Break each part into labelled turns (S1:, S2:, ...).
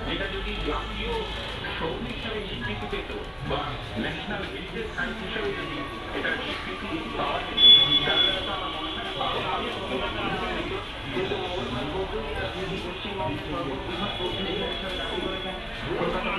S1: যেটা যদি জাতীয় শহর হিসাবে স্বীকৃতি পেত বা ন্যাশনাল হেরিটেজ সাইট হিসাবে যদি এটার স্বীকৃতি পাওয়া যেত তাহলে তো আমার মনে হয় কিন্তু পশ্চিমবঙ্গের সর্ববৃহৎ কলকাতা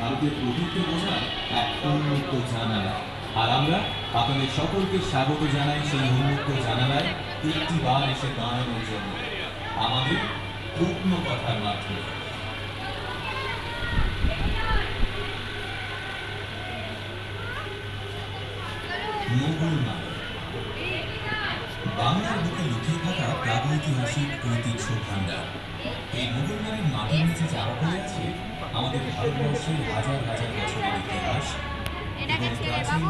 S2: ভারতের প্রভুত্ব বোঝার এক উন্মুক্ত জানালা। আর আমরা আপনাদের সকলকে স্বাগত জানাই সেই উন্মুক্ত জানালায় একটিবার এসে দাঁড়ানোর জন্য আমাদের প্রত্ন কথার মাধ্যমে। মোগল মানে বাংলার বুকে লুকিয়ে থাকা প্রাগৈতিহাসিক ঐতিহ্য ভাণ্ডার। এই মোগল মানের মাটির নিচে চাপা পড়ে আছে আমাদের ভারতবর্ষের হাজার হাজার বছরের ইতিহাস এবং প্রাচীন